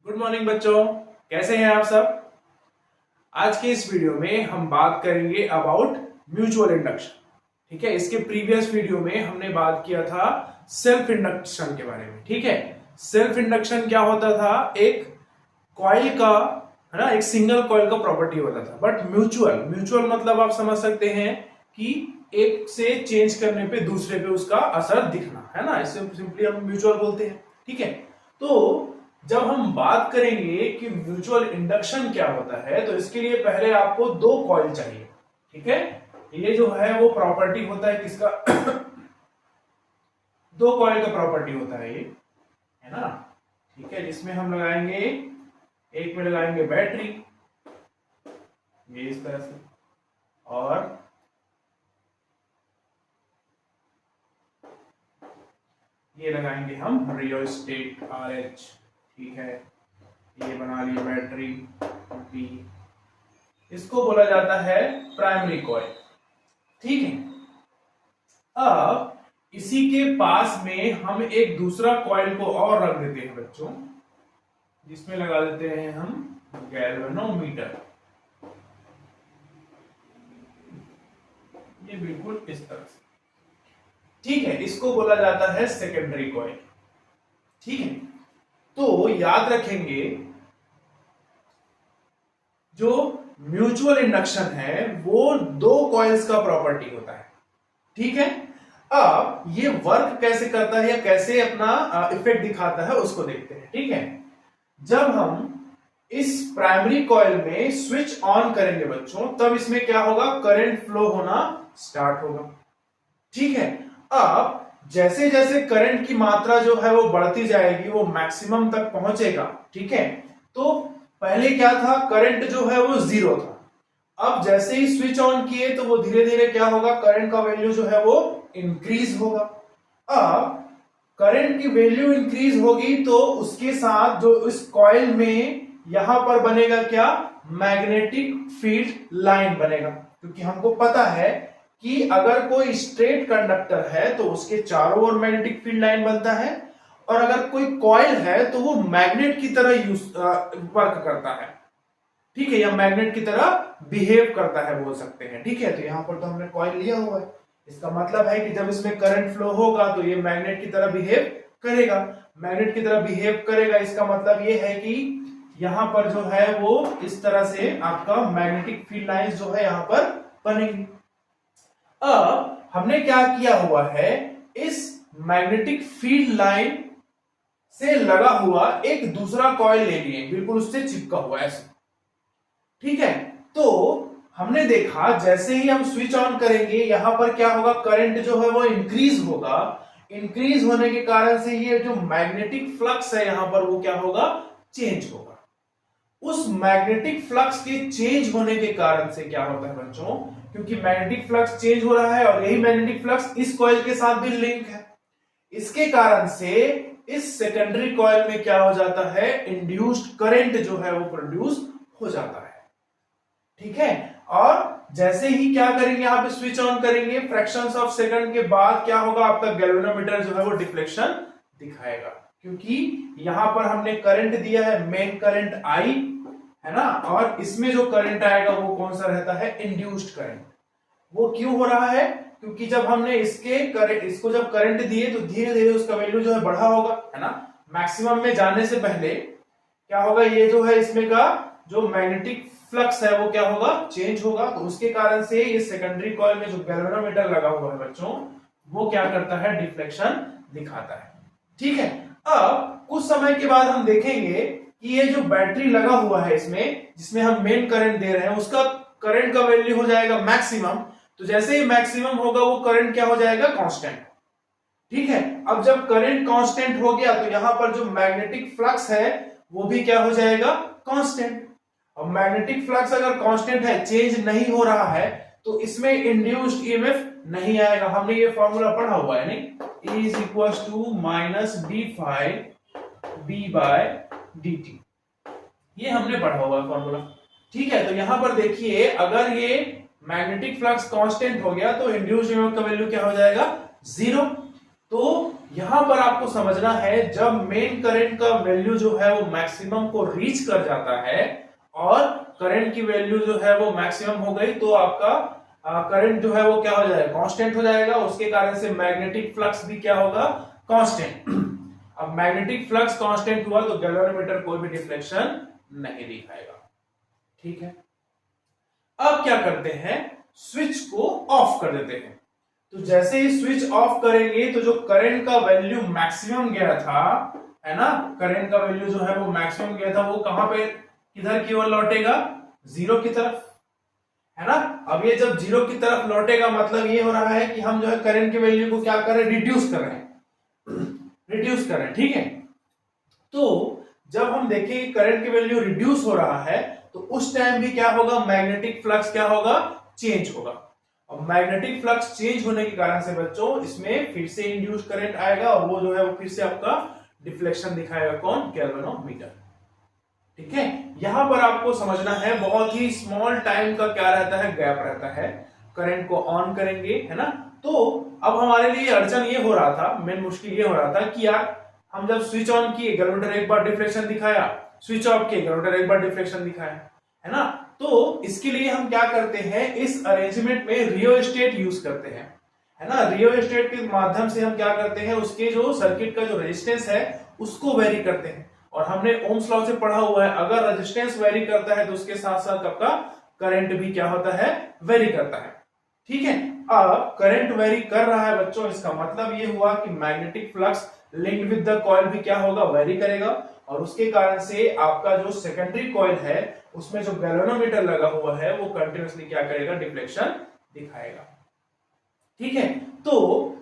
Good morning बच्चों, कैसे हैं आप सब। आज के इस वीडियो में हम बात करेंगे अबाउट म्यूचुअल इंडक्शन। ठीक है, इसके प्रीवियस वीडियो में हमने बात किया था सेल्फ इंडक्शन के बारे में। ठीक है, सेल्फ इंडक्शन क्या होता था, एक कॉइल का, है ना, एक सिंगल कॉइल का प्रॉपर्टी होता था। बट म्यूचुअल म्यूचुअल मतलब आप समझ सकते हैं कि एक से चेंज करने पे दूसरे पे उसका असर दिखना, है ना, इसे सिंपली हम म्यूचुअल बोलते हैं। ठीक है, तो जब हम बात करेंगे कि म्यूचुअल इंडक्शन क्या होता है, तो इसके लिए पहले आपको दो कॉइल चाहिए। ठीक है, ये जो है वो प्रॉपर्टी होता है किसका दो कॉइल का प्रॉपर्टी होता है ये, है ना। ठीक है, जिसमें हम लगाएंगे, एक में लगाएंगे बैटरी, ये इस तरह से, और ये लगाएंगे हम रियोस्टेट RH। ठीक है, ये बना ली बैटरी B, इसको बोला जाता है प्राइमरी कॉइल। ठीक है, अब इसी के पास में हम एक दूसरा कॉइल को और रख देते हैं बच्चों, जिसमें लगा देते हैं हम गैल्वेनोमीटर। ये बिल्कुल इस तरह से। ठीक है, इसको बोला जाता है सेकेंडरी कॉइल। ठीक है, तो याद रखेंगे जो म्यूचुअल इंडक्शन है वो दो कॉइल्स का प्रॉपर्टी होता है। ठीक है, अब ये वर्क कैसे करता है या कैसे अपना इफेक्ट दिखाता है उसको देखते हैं। ठीक है, जब हम इस प्राइमरी कॉइल में स्विच ऑन करेंगे बच्चों, तब इसमें क्या होगा, करंट फ्लो होना स्टार्ट होगा। ठीक है, अब जैसे जैसे करंट की मात्रा जो है वो बढ़ती जाएगी, वो मैक्सिमम तक पहुंचेगा। ठीक है, तो पहले क्या था, करंट जो है वो 0 था। अब जैसे ही स्विच ऑन किए तो वो धीरे धीरे क्या होगा, करंट का वैल्यू जो है वो इंक्रीज होगा। अब करंट की वैल्यू इंक्रीज होगी तो उसके साथ जो इस कॉइल में यहां पर बनेगा क्या, मैग्नेटिक फील्ड लाइन बनेगा। क्योंकि हमको पता है कि अगर कोई स्ट्रेट कंडक्टर है तो उसके चारों ओर मैग्नेटिक फील्ड लाइन बनता है, और अगर कोई कॉइल है तो वो मैग्नेट की तरह वर्क करता है। ठीक है, या मैग्नेट की तरह बिहेव करता है बोल सकते हैं। ठीक है, तो यहां पर तो हमने कॉइल लिया हुआ है, इसका मतलब है कि जब इसमें करंट फ्लो होगा तो ये मैग्नेट की तरह बिहेव करेगा। मैग्नेट की तरह बिहेव करेगा, इसका मतलब ये है कि यहां पर जो है वो इस तरह से आपका मैग्नेटिक फील्ड लाइंस जो है यहां पर बनेंगी। अब हमने क्या किया हुआ है, इस मैग्नेटिक फील्ड लाइन से लगा हुआ एक दूसरा कॉइल ले लिए, बिल्कुल उससे चिपका हुआ ऐसे। ठीक है, तो हमने देखा जैसे ही हम स्विच ऑन करेंगे यहां पर क्या होगा, करंट जो है वो इंक्रीज होगा। इंक्रीज होने के कारण से ये जो मैग्नेटिक फ्लक्स है यहां पर वो क्या होगा, चेंज होगा। उस मैग्नेटिक फ्लक्स के चेंज होने के कारण से क्या होता है बच्चों, क्योंकि मैग्नेटिक फ्लक्स चेंज हो रहा है और यही मैग्नेटिक फ्लक्स इस कॉइल के साथ भी लिंक है, इसके कारण से इस सेकेंडरी कॉइल में क्या हो जाता है, इंड्यूस्ड करंट जो है वो प्रोड्यूस हो जाता है। ठीक है, और जैसे ही क्या करेंगे, यहां पे स्विच ऑन करेंगे, फ्रैक्शंस ऑफ सेकंड के बाद क्या होगा, आपका गैल्वेनोमीटर जो है वो डिफ्लेक्शन दिखाएगा। क्योंकि यहां पर हमने करंट दिया है, मेन करंट I, है ना, और इसमें जो करंट आएगा वो कौन सा रहता है, इंड्यूस्ड करंट। वो क्यों हो रहा है, क्योंकि जब हमने इसको जब करंट दिए तो धीरे धीरे उसका वैल्यू जो है बढ़ा होगा, है ना। मैक्सिमम में जाने से पहले क्या होगा, ये जो है इसमें का जो मैग्नेटिक फ्लक्स है वो क्या होगा, चेंज होगा। तो उसके कारण से ये सेकेंडरी कॉइल में जो गैल्वेनोमीटर लगा हुआ है बच्चों, वो क्या करता है, डिफ्लेक्शन दिखाता है। ठीक है, अब कुछ समय के बाद हम देखेंगे कि ये जो बैटरी लगा हुआ है इसमें, जिसमें हम मेन करंट दे रहे हैं, उसका करंट का वैल्यू हो जाएगा मैक्सिमम। तो जैसे ही मैक्सिमम होगा वो करंट क्या हो जाएगा, कांस्टेंट। ठीक है, अब जब करंट कांस्टेंट हो गया तो यहां पर जो मैग्नेटिक फ्लक्स है वो भी क्या हो जाएगा, कांस्टेंट। अब मैग्नेटिक फ्लक्स अगर कांस्टेंट है, चेंज नहीं हो रहा है, तो इसमें इंड्यूस्ड ईएमएफ नहीं आएगा। हमने ये फॉर्मूला पढ़ा हुआ है नहीं, E is equal to minus d phi b by d t, ये हमने पढ़ा हुआ है फॉर्मूला। ठीक है, तो यहां पर देखिए, अगर ये मैग्नेटिक फ्लक्स कांस्टेंट हो गया तो इंड्यूस्ड ईएमएफ का वैल्यू क्या हो जाएगा, 0। तो यहां पर आपको समझना है जब मेन करंट का वैल्यू जो है वो मैक्सिमम को रीच कर जाता है और करंट की वैल्यू जो है वो मैक्सिमम हो गई तो आपका करंट जो है वो क्या हो जाएगा, कांस्टेंट हो जाएगा। उसके कारण से मैग्नेटिक फ्लक्स भी क्या होगा, कांस्टेंट। अब मैग्नेटिक फ्लक्स कांस्टेंट हुआ तो गैल्वेनोमीटर कोई भी डिफ्लेक्शन नहीं दिखाएगा। ठीक है, अब क्या करते हैं, स्विच को ऑफ कर देते हैं। तो जैसे ही स्विच ऑफ करेंगे तो जो करंट का वैल्यू मैक्सिमम गया था, है ना, करंट का वैल्यू जो है वो मैक्सिमम गया था, वो कहां पे, किधर की ओर लौटेगा, जीरो की तरफ, है ना। अब ये जब जीरो की तरफ लौटेगा मतलब ये हो रहा है कि हम जो है करंट के वैल्यू को क्या कर रहे हैं, रिड्यूस कर रहे हैं, रिड्यूस कर रहे हैं। ठीक है, तो जब हम देखें करंट की वैल्यू रिड्यूस हो रहा है तो उस टाइम भी क्या होगा, मैग्नेटिक फ्लक्स क्या होगा, चेंज होगा। और मैग्नेटिक फ्लक्स चेंज होने के कारण से बच्चों इसमें फिर से इंड्यूस करंट आएगा और वो जो है वो फिर से आपका डिफ्लेक्शन दिखाएगा, कौन, गैल्वेनोमीटर। ठीक है, यहां पर आपको समझना है बहुत ही स्मॉल टाइम का क्या रहता है, गैप रहता है। करंट को ऑन करेंगे, है ना, तो अब हमारे लिए अड़चन ये हो रहा था, मेन मुश्किल ये हो रहा था कि यार हम जब स्विच ऑन किए गैल्वेनोमीटर एक बार डिफ्लेक्शन दिखाया, स्विच ऑफ किए गैल्वेनोमीटर एक बार डिफ्लेक्शन दिखाया, है ना। तो इसके लिए हम क्या करते हैं, इस अरेंजमेंट में रियोस्टेट यूज करते हैं, है ना। रियोस्टेट के माध्यम से हम क्या करते हैं, उसके जो सर्किट का जो रेजिस्टेंस है उसको वेरी करते हैं। और हमने ओम्स लॉ से पढ़ा हुआ है, अगर रेजिस्टेंस वेरी करता है तो उसके साथ साथ आपका करंट भी क्या होता है, वेरी करता है। ठीक है, अब करंट वेरी कर रहा है बच्चों, इसका मतलब ये हुआ कि magnetic flux linked with the coil भी क्या होगा, वेरी करेगा। और उसके कारण से आपका जो सेकेंडरी कॉइल है उसमें जो गैल्वेनोमीटर लगा हुआ है वो कंटिन्यूअसली क्या करेगा, डिफ्लेक्शन दिखाएगा। ठीक है, तो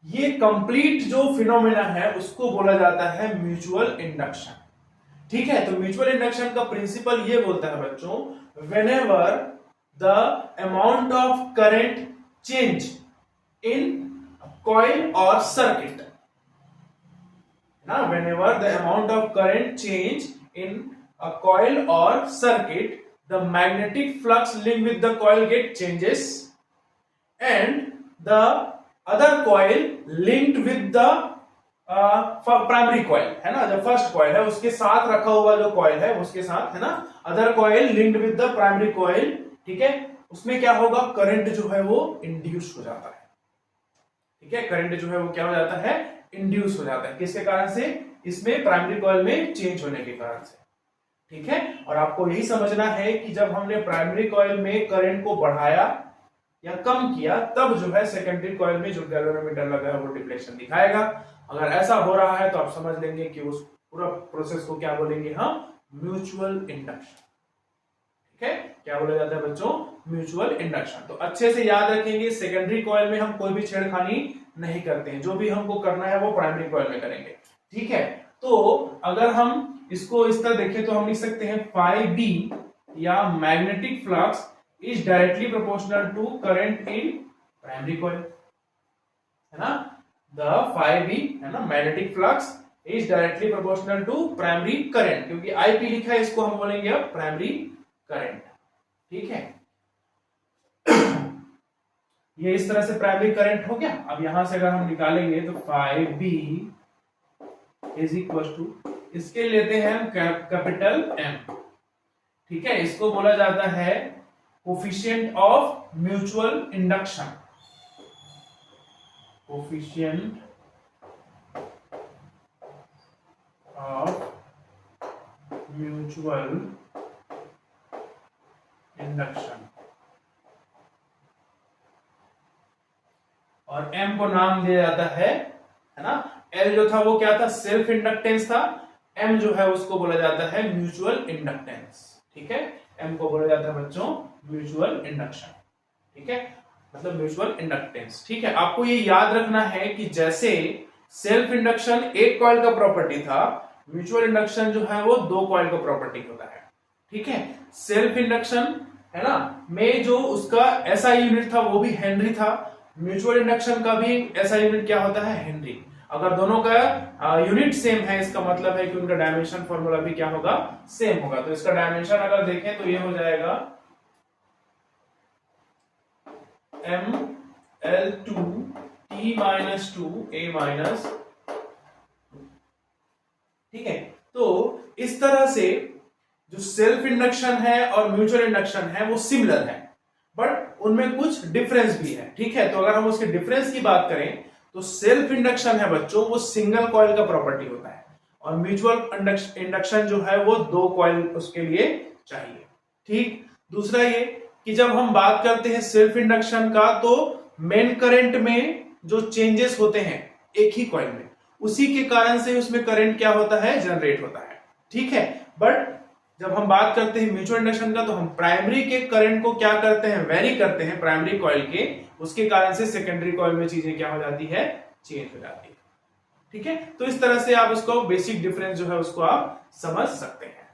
ये कंप्लीट जो फिनोमेना है उसको बोला जाता है म्यूचुअल इंडक्शन। ठीक है, तो म्यूचुअल इंडक्शन का प्रिंसिपल ये बोलता है बच्चों, whenever the amount of current change in coil और सर्किट, ना, whenever the amount of current change in a coil or circuit, the magnetic flux linked with the coil get changes and the other coil linked with the primary coil, है ना, जो first coil है उसके साथ रखा हुआ जो coil है उसके साथ, है ना, other coil linked with the primary coil, ठीक है, उसमें क्या होगा, करंट जो है वो इंड्यूस हो जाता है। ठीक है, करंट जो है वो क्या हो जाता है, इंड्यूस हो जाता है, किसके कारण से, इसमें प्राइमरी कॉइल में चेंज होने के कारण से। ठीक है, और आपको यही समझना है कि जब हमने प्राइमरी कॉइल में करंट को बढ़ाया या कम किया तब जो है सेकेंडरी कॉइल में जो गैल्वेनोमीटर लगा है वो डिफ्लेक्शन दिखाएगा। अगर ऐसा हो रहा है तो आप समझ लेंगे कि उस पूरा प्रोसेस को क्या बोलेंगे हम, म्यूचुअल इंडक्शन। ठीक है, क्या बोला जाता है बच्चों, म्यूचुअल इंडक्शन। तो अच्छे से याद रखेंगे, सेकेंडरी कॉइल में हम कोई भी छेड़खानी नहीं करते हैं, जो भी हमको करना है वो प्राइमरी कॉइल में करेंगे। ठीक है, तो अगर हम इसको इस तरह देखें तो हम लिख सकते हैं phi b या magnetic flux is directly proportional to current in primary coil, है ना, द phi b, है ना, magnetic flux is directly proportional to primary current, क्योंकि IP लिखा है इसको हम बोलेंगे अब प्राइमरी करंट। ठीक है, ये इस तरह से प्राइमरी करंट हो गया। अब यहां से अगर हम निकालेंगे तो phi b is equal to, इसके लेते हैं हम कैपिटल M। ठीक है, इसको बोला जाता है coefficient of mutual induction, coefficient of mutual induction, और M को नाम दिया जाता है ना, L जो था वो क्या था, सेल्फ इंडक्टेंस था, M जो है उसको बोला जाता है म्यूचुअल इंडक्टेंस। ठीक है, M को बोला जाता है बच्चों म्यूचुअल इंडक्शन। ठीक है, मतलब म्यूचुअल इंडक्टेंस। ठीक है, आपको ये याद रखना है कि जैसे सेल्फ इंडक्शन एक कॉइल का प्रॉपर्टी था, म्यूचुअल इंडक्शन जो है वो दो कॉइल का प्रॉपर्टी होता है। ठीक है, सेल्फ इंडक्शन, है ना, में जो उसका एसआई यूनिट था वो भी हेनरी था, म्यूचुअल इंडक्शन का भी एसआई यूनिट क्या होता है, हेनरी। अगर दोनों का यूनिट सेम है इसका मतलब है कि उनका डायमेंशन फॉर्मूला भी क्या होगा, सेम होगा। तो इसका डायमेंशन अगर देखें तो ये हो जाएगा ML2T E माइनस टू ए माइनस, ठीक है। तो इस तरह से जो सेल्फ इंडक्शन है और म्यूचुअल इंडक्शन है वो सिमिलर है, बट उनमें कुछ डिफरेंस भी है, ठीक है। तो अगर हम उसके डिफरेंस की बात करें तो सेल्फ इंडक्शन है बच्चों, वो सिंगल कॉइल का प्रॉपर्टी होता है, और म्यूचुअल इंडक्शन जो है वो दो कॉइल उसके लिए चाहिए, ठीक। दूसरा ये कि जब हम बात करते हैं सेल्फ इंडक्शन का, तो मेन करंट में जो चेंजेस होते हैं एक ही कॉइल में, उसी के कारण से उसमें करंट क्या होता है, जनरेट होता है, ठीक है। बट जब हम बात करते हैं म्यूचुअल इंडक्शन का, तो हम प्राइमरी के करंट को क्या करते हैं, वेरी करते हैं प्राइमरी कॉइल के, उसके कारण से सेकेंडरी कॉइल में चीजें क्या हो जाती है, चेंज हो जाती है, ठीक है। तो इस तरह से आप उसको बेसिक डिफरेंस जो है उसको आप समझ सकते हैं।